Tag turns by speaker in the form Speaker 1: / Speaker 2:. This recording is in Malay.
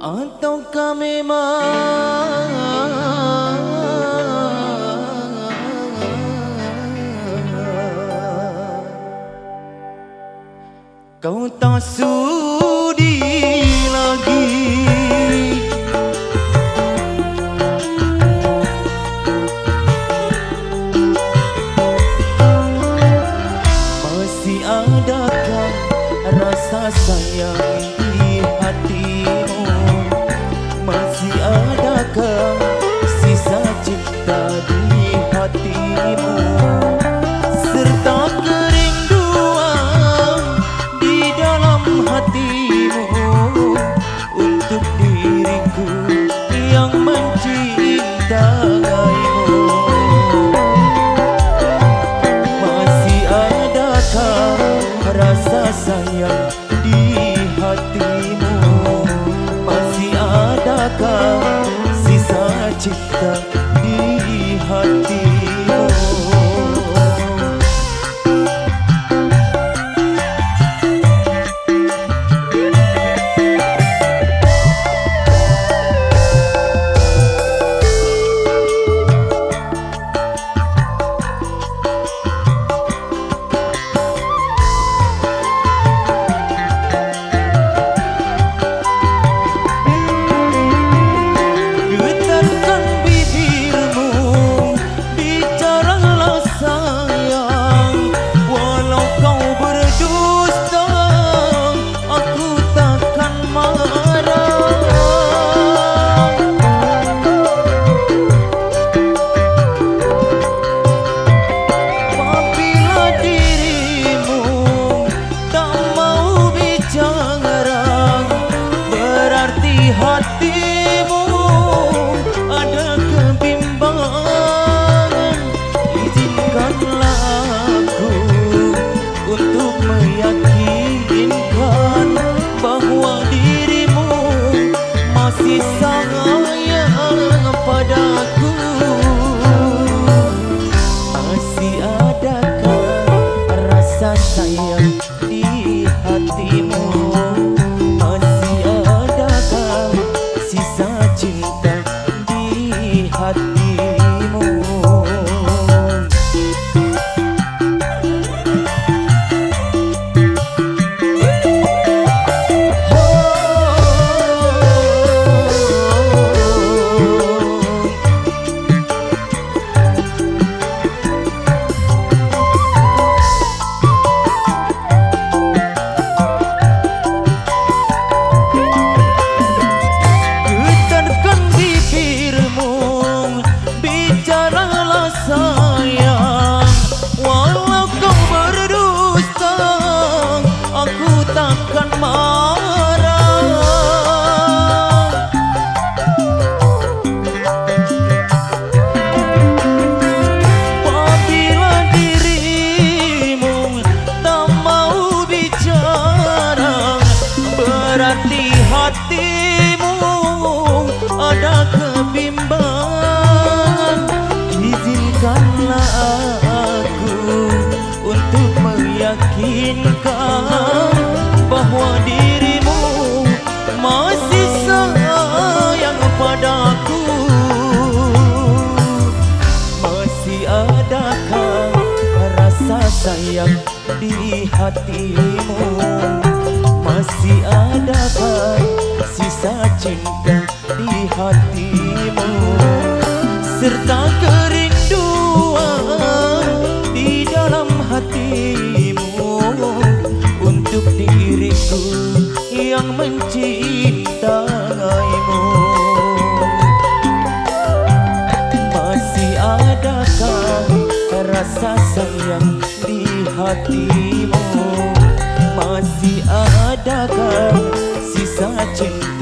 Speaker 1: Ataukah memang kau tak sudi lagi masih adakah rasa sayang di hatimu? Masih adakah sisa cinta di hatimu? Serta kerinduan di dalam hatimu untuk diriku yang mencintaimu. Masih adakah rasa sayang di hatimu? Masih adakah sisa cinta di hatimu? Hatimu ada kebimbangan, izinkanlah aku untuk meyakinkan bahwa dirimu masih sayang padaku. Masih adakah rasa sayang di hatimu? Cinta di hatimu. Takkan marah apabila dirimu tak mau bicara, berarti hatimu ada kebimbangan. Izinkanlah aku untuk meyakinkan bahwa dirimu masih sayang padaku. Masih adakah rasa sayang di hatimu? Masih adakah sisa cinta di hatimu? Serta kerinduan di dalam hatimu untuk diriku yang mencintaimu. Masih adakah rasa sayang di hatimu? Masih adakah sisa cinta